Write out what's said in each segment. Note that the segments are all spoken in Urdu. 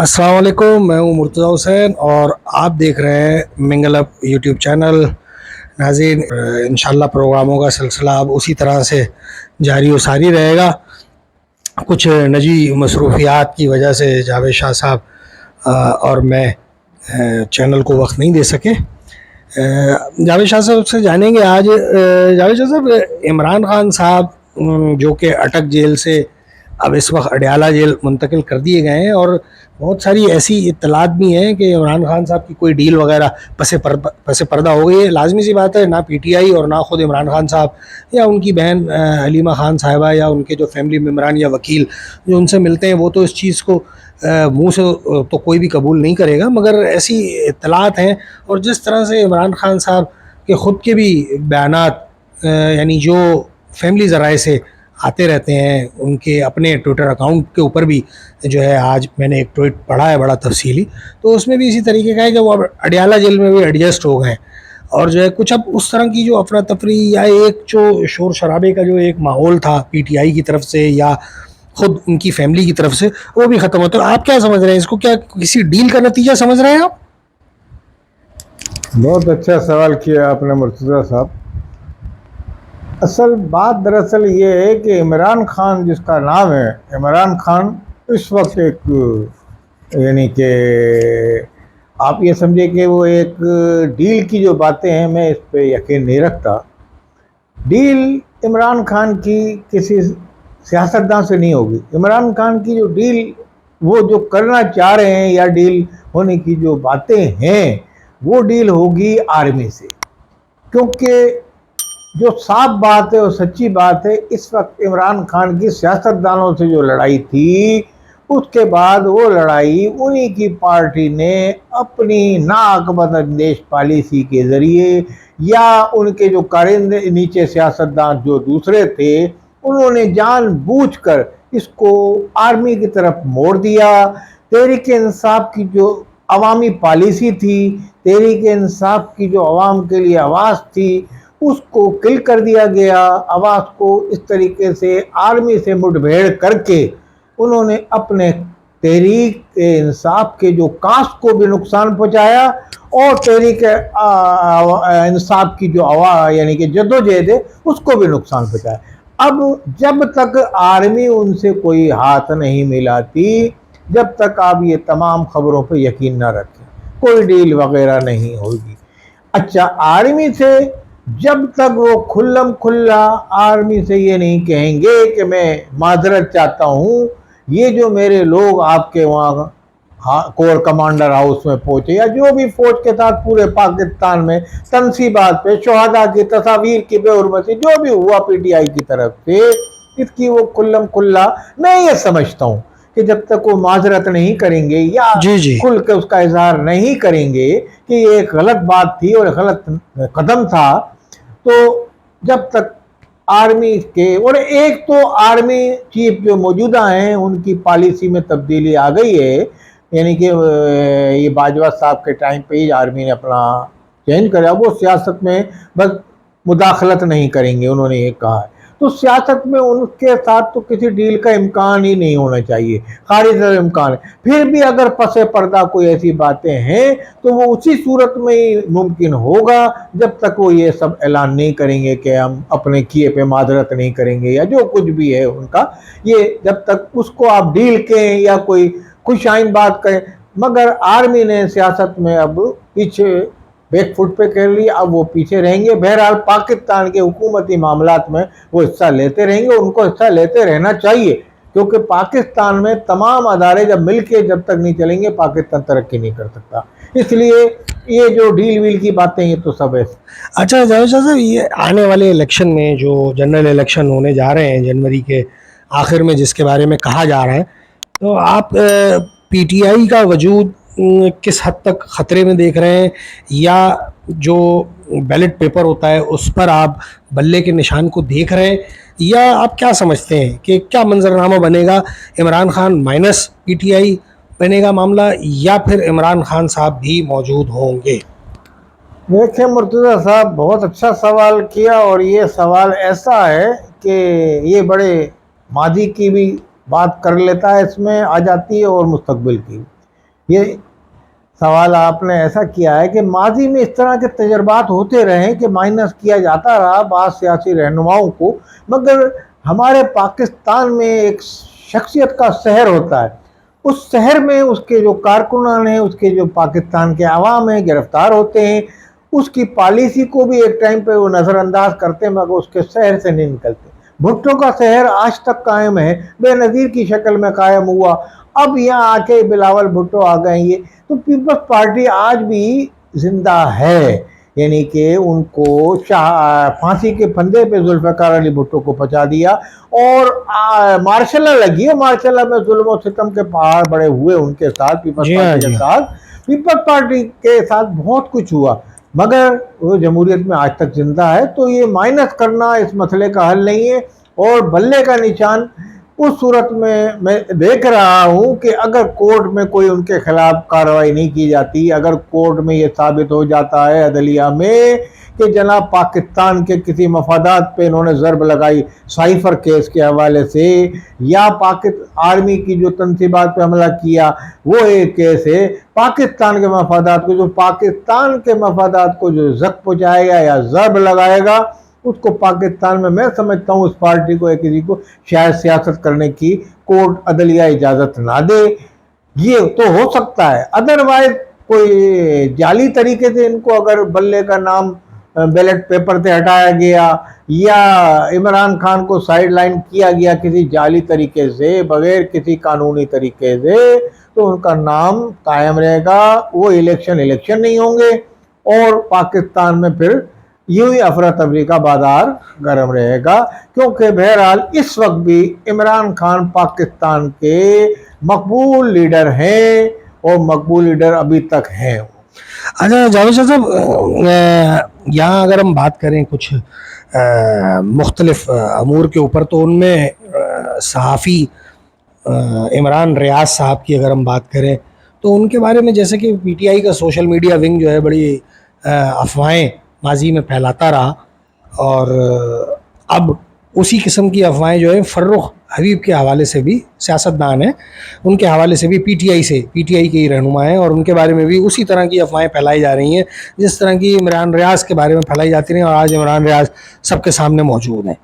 السلام علیکم، میں ہوں مرتضی حسین اور آپ دیکھ رہے ہیں منگل اپ یوٹیوب چینل۔ ناظرین، انشاءاللہ پروگراموں کا سلسلہ اب اسی طرح سے جاری و ساری رہے گا۔ کچھ نجی مصروفیات کی وجہ سے جاوید شاہ صاحب اور میں چینل کو وقت نہیں دے سکے۔ جاوید شاہ صاحب سے جانیں گے آج۔ جاوید شاہ صاحب، عمران خان صاحب جو کہ اٹک جیل سے اب اس وقت اڈیالہ جیل منتقل کر دیے گئے ہیں، اور بہت ساری ایسی اطلاعات بھی ہیں کہ عمران خان صاحب کی کوئی ڈیل وغیرہ پس پردہ ہو گئی ہے۔ لازمی سی بات ہے، نہ پی ٹی آئی اور نہ خود عمران خان صاحب یا ان کی بہن حلیمہ خان صاحبہ یا ان کے جو فیملی ممبران یا وکیل جو ان سے ملتے ہیں، وہ تو اس چیز کو منہ سے تو کوئی بھی قبول نہیں کرے گا، مگر ایسی اطلاعات ہیں۔ اور جس طرح سے عمران خان صاحب کے خود کے بھی بیانات یعنی جو فیملی ذرائع سے آتے رہتے ہیں، ان کے اپنے ٹویٹر اکاؤنٹ کے اوپر بھی جو ہے، آج میں نے ایک ٹویٹ پڑھا ہے بڑا تفصیلی، تو اس میں بھی اسی طریقے کا ہے کہ وہ اڈیالہ جیل میں بھی ایڈجسٹ ہو گئے، اور جو ہے کچھ اب اس طرح کی جو افراتفری یا ایک جو شور شرابے کا جو ایک ماحول تھا پی ٹی آئی کی طرف سے یا خود ان کی فیملی کی طرف سے، وہ بھی ختم ہوتا ہے۔ آپ کیا سمجھ رہے ہیں اس کو؟ کیا کسی ڈیل کا نتیجہ سمجھ رہے ہیں آپ؟ بہت اچھا سوال کیا آپ نے مرتضیٰ صاحب۔ اصل بات دراصل یہ ہے کہ عمران خان جس کا نام ہے، عمران خان اس وقت ایک یعنی کہ آپ یہ سمجھے کہ وہ ایک ڈیل کی جو باتیں ہیں، میں اس پہ یقین نہیں رکھتا۔ ڈیل عمران خان کی کسی سیاستداں سے نہیں ہوگی۔ عمران خان کی جو ڈیل وہ جو کرنا چاہ رہے ہیں یا ڈیل ہونے کی جو باتیں ہیں، وہ ڈیل ہوگی آرمی سے، کیونکہ جو صاف بات ہے اور سچی بات ہے، اس وقت عمران خان کی سیاستدانوں سے جو لڑائی تھی، اس کے بعد وہ لڑائی انہی کی پارٹی نے اپنی ناعقبت اندیش پالیسی کے ذریعے یا ان کے جو کارندے نیچے سیاستدان جو دوسرے تھے، انہوں نے جان بوجھ کر اس کو آرمی کی طرف موڑ دیا۔ تحریک انصاف کی جو عوامی پالیسی تھی، تحریک انصاف کی جو عوام کے لیے آواز تھی، اس کو کل کر دیا گیا۔ آواز کو اس طریقے سے آرمی سے مٹ بھیڑ کر کے انہوں نے اپنے تحریک انصاف کے جو کاسٹ کو بھی نقصان پہنچایا، اور تحریک انصاف کی جو یعنی کہ جدوجہد ہے، اس کو بھی نقصان پہنچایا۔ اب جب تک آرمی ان سے کوئی ہاتھ نہیں ملاتی، جب تک آپ یہ تمام خبروں پہ یقین نہ رکھیں، کوئی ڈیل وغیرہ نہیں ہوگی۔ اچھا، آرمی سے جب تک وہ کھلم کھلا آرمی سے یہ نہیں کہیں گے کہ میں معذرت چاہتا ہوں، یہ جو میرے لوگ آپ کے وہاں کور کمانڈر ہاؤس میں پہنچے یا جو بھی فوج کے ساتھ پورے پاکستان میں تنصیبات پہ شہداء کی تصاویر کی بے حرمتی جو بھی ہوا پی ٹی آئی کی طرف سے، اس کی وہ کھلم کھلا میں یہ سمجھتا ہوں کہ جب تک وہ معذرت نہیں کریں گے یا کھل کے اس کا اظہار نہیں کریں گے کہ یہ ایک غلط بات تھی اور غلط قدم تھا، تو جب تک آرمی کے، اور ایک تو آرمی چیف جو موجودہ ہیں ان کی پالیسی میں تبدیلی آ گئی ہے، یعنی کہ یہ باجوہ صاحب کے ٹائم پہ ہی آرمی نے اپنا چینج کرا، وہ سیاست میں بس مداخلت نہیں کریں گے، انہوں نے یہ کہا ہے۔ تو سیاست میں ان کے ساتھ تو کسی ڈیل کا امکان ہی نہیں ہونا چاہیے، خارج امکان ہے۔ پھر بھی اگر پس پردہ کوئی ایسی باتیں ہیں تو وہ اسی صورت میں ہی ممکن ہوگا جب تک وہ یہ سب اعلان نہیں کریں گے کہ ہم اپنے کیے پہ معذرت نہیں کریں گے یا جو کچھ بھی ہے ان کا، یہ جب تک اس کو آپ ڈیل کہیں یا کوئی خوش آئند بات کہیں۔ مگر آرمی نے سیاست میں اب پیچھے بیک فٹ پہ کر لی، اب وہ پیچھے رہیں گے۔ بہرحال پاکستان کے حکومتی معاملات میں وہ حصہ لیتے رہیں گے، ان کو حصہ لیتے رہنا چاہیے، کیونکہ پاکستان میں تمام ادارے جب مل کے جب تک نہیں چلیں گے پاکستان ترقی نہیں کر سکتا۔ اس لیے یہ جو ڈیل ویل کی باتیں یہ تو سب ہے۔ اچھا جاوید شاہ صاحب، یہ آنے والے الیکشن میں جو جنرل الیکشن ہونے جا رہے ہیں جنوری کے آخر میں، جس کے بارے میں کہا جا رہا ہے، تو آپ پی ٹی آئی کا وجود کس حد تک خطرے میں دیکھ رہے ہیں، یا جو بیلٹ پیپر ہوتا ہے اس پر آپ بلے کے نشان کو دیکھ رہے ہیں، یا آپ کیا سمجھتے ہیں کہ کیا منظرنامہ بنے گا؟ Imran Khan minus P T I بنے گا معاملہ، یا پھر عمران خان صاحب بھی موجود ہوں گے؟ دیکھیں مرتضیٰ صاحب، بہت اچھا سوال کیا، اور یہ سوال ایسا ہے کہ یہ بڑے ماضی کی بھی بات کر لیتا ہے، اس میں آ جاتی ہے، اور مستقبل کی۔ یہ سوال آپ نے ایسا کیا ہے کہ ماضی میں اس طرح کے تجربات ہوتے رہے کہ مائنس کیا جاتا رہا بعض سیاسی رہنماؤں کو، مگر ہمارے پاکستان میں ایک شخصیت کا شہر ہوتا ہے، اس شہر میں اس کے جو کارکنان ہیں، اس کے جو پاکستان کے عوام ہیں گرفتار ہوتے ہیں، اس کی پالیسی کو بھی ایک ٹائم پہ وہ نظر انداز کرتے ہیں، مگر اس کے شہر سے نہیں نکلتے۔ بھٹو کا شہر آج تک قائم ہے، بے نظیر کی شکل میں قائم ہوا، اب یہاں آ کے بلاول بھٹو آ گئے یہ، تو پیپلز پارٹی آج بھی زندہ ہے، یعنی کہ ان کو پھانسی کے پھندے پہ ذوالفقار علی بھٹو کو پہنچا دیا، اور مارشل لا لگی ہے، مارشل لا میں ظلم و ستم کے پہاڑ بڑے ہوئے ان کے ساتھ، پیپلز جی ہاں، پارٹی کے جی ہاں۔ ساتھ، پیپلز پارٹی کے ساتھ بہت کچھ ہوا، مگر وہ جمہوریت میں آج تک زندہ ہے۔ تو یہ مائنس کرنا اس مسئلے کا حل نہیں ہے، اور بلے کا نشان اس صورت میں دیکھ رہا ہوں کہ اگر کورٹ میں کوئی ان کے خلاف کارروائی نہیں کی جاتی، اگر کورٹ میں یہ ثابت ہو جاتا ہے عدلیہ میں کہ جناب پاکستان کے کسی مفادات پہ انہوں نے ضرب لگائی سائفر کیس کے حوالے سے، یا آرمی کی جو تنصیبات پہ حملہ کیا وہ ایک کیس ہے، پاکستان کے مفادات کو، جو پاکستان کے مفادات کو جو زخم پہنچائے گا یا ضرب لگائے گا، اس کو پاکستان میں سمجھتا ہوں اس پارٹی کو یا کسی کو شاید سیاست کرنے کی کورٹ عدلیہ اجازت نہ دے۔ یہ تو ہو سکتا ہے، ادروائز کوئی جعلی طریقے سے ان کو اگر بلے کا نام بیلٹ پیپر سے ہٹایا گیا یا عمران خان کو سائیڈ لائن کیا گیا کسی جعلی طریقے سے بغیر کسی قانونی طریقے سے، تو ان کا نام قائم رہے گا، وہ الیکشن نہیں ہوں گے، اور پاکستان میں پھر یوں ہی افراتفری کا بازار گرم رہے گا، کیونکہ بہرحال اس وقت بھی عمران خان پاکستان کے مقبول لیڈر ہیں، اور مقبول لیڈر ابھی تک ہیں۔ اچھا جاوید شاہ صاحب، یہاں اگر ہم بات کریں کچھ مختلف امور کے اوپر، تو ان میں صحافی عمران ریاض صاحب کی اگر ہم بات کریں تو ان کے بارے میں، جیسے کہ پی ٹی آئی کا سوشل میڈیا ونگ جو ہے بڑی افواہیں ماضی میں پھیلاتا رہا، اور اب اسی قسم کی افواہیں جو ہے فرخ حبیب کے حوالے سے بھی، سیاستدان ہیں ان کے حوالے سے بھی، پی ٹی آئی کے ہی رہنما ہیں، اور ان کے بارے میں بھی اسی طرح کی افواہیں پھیلائی جا رہی ہیں جس طرح کی عمران ریاض کے بارے میں پھیلائی جاتی رہی، اور آج عمران ریاض سب کے سامنے موجود ہیں۔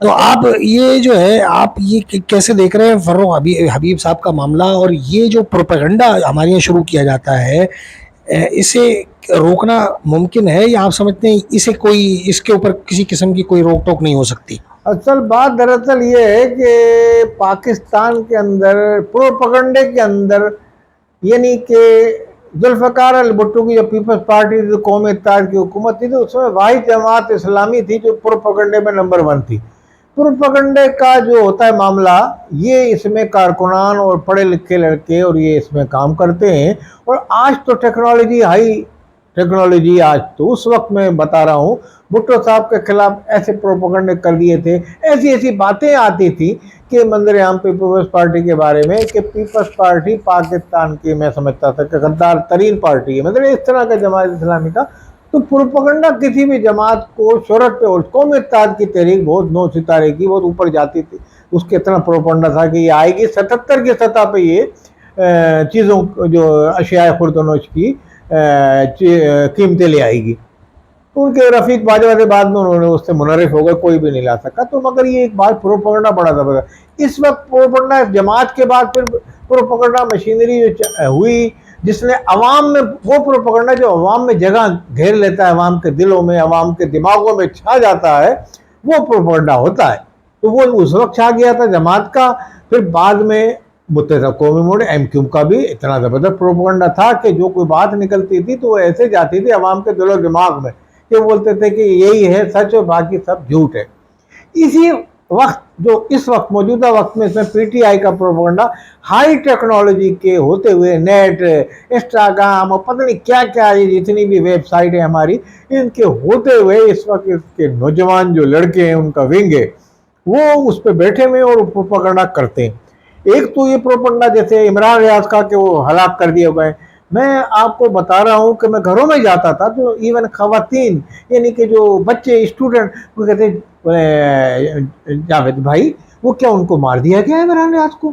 تو آپ یہ جو ہے، آپ یہ کیسے دیکھ رہے ہیں فرخ حبیب صاحب کا معاملہ، اور یہ جو پروپیگنڈا ہمارے یہاں شروع کیا جاتا ہے، اسے روکنا ممکن ہے، یا آپ سمجھتے ہیں اس کے اوپر کسی قسم کی کوئی روک ٹوک نہیں ہو سکتی؟ اصل بات دراصل یہ ہے کہ پاکستان کے اندر پروپیگنڈے کے اندر، یعنی کہ ذوالفقار علی بھٹو کی جو پیپلز پارٹی جو قومی اتحاد کی حکومت تھی، تو اس میں واحد جماعت اسلامی تھی جو پروپیگنڈے میں نمبر 1 تھی۔ پروپیگنڈے کا جو ہوتا ہے معاملہ، یہ اس میں کارکنان اور پڑھے لکھے لڑکے اور یہ اس میں کام کرتے ہیں، اور آج تو ٹیکنالوجی آج تو اس وقت میں بتا رہا ہوں، بھٹو صاحب کے خلاف ایسے پروپیگنڈے کر دیے تھے، ایسی باتیں آتی تھی کہ منظر عام پہ پیپلز پارٹی کے بارے میں کہ پیپلز پارٹی پاکستان کی میں سمجھتا تھا کہ غدار ترین پارٹی ہے، مطلب اس طرح کا جماعت اسلامی کا۔ تو پروپیگنڈا کسی بھی جماعت کو شہرت پہ، قومی اتحاد کی تحریک بہت 9 ستارے کی بہت اوپر جاتی تھی، اس کے اتنا پروپیگنڈا تھا کہ یہ آئے گی 77 کی سطح پہ، یہ چیزوں جو اشیاء خوردنوش کی قیمتیں لے آئے گی۔ ان کے رفیق باجوہ سے بعد میں انہوں نے اس سے منحرف ہو گئے، کوئی بھی نہیں لا سکا۔ تو مگر یہ ایک بات پروپیگنڈا بڑا زبردست، اس وقت پروپیگنڈا جماعت کے بعد پھر پروپیگنڈا مشینری جو ہوئی، جس نے عوام میں وہ پروپیگنڈا جو عوام میں جگہ گھیر لیتا ہے، عوام کے دلوں میں، عوام کے دماغوں میں چھا جاتا ہے، وہ پروپیگنڈا ہوتا ہے۔ تو وہ اس وقت چھا گیا تھا جماعت کا، پھر بعد میں متحدہ قومی موڑ ایم کیو کا بھی اتنا زبردست پروپیگنڈا تھا کہ جو کوئی بات نکلتی تھی تو وہ ایسے جاتی تھی عوام کے دل و دماغ میں کہ بولتے تھے کہ یہی ہے سچ اور باقی سب جھوٹ ہے۔ اسی وقت جو اس وقت موجودہ وقت میں اس میں پی ٹی آئی کا پروپیگنڈا ہائی ٹیکنالوجی کے ہوتے ہوئے، نیٹ، انسٹاگرام اور پتہ نہیں کیا کیا جتنی بھی ویب سائٹ ہے ہماری، ان کے ہوتے ہوئے اس وقت اس کے نوجوان جو لڑکے ہیں ان کا ونگ ہے، وہ اس پہ بیٹھے ہوئے اور پروپیگنڈا کرتے ہیں۔ ایک تو یہ پروپیگنڈا جیسے عمران ریاض کا کہ وہ ہلاک کر دیے گئے، میں آپ کو بتا رہا ہوں کہ میں گھروں میں جاتا تھا تو ایون خواتین، یعنی کہ جو بچے اسٹوڈنٹ، وہ کہتے ہیں جاوید بھائی وہ کیا ان کو مار دیا گیا ہے عمران ریاض کو؟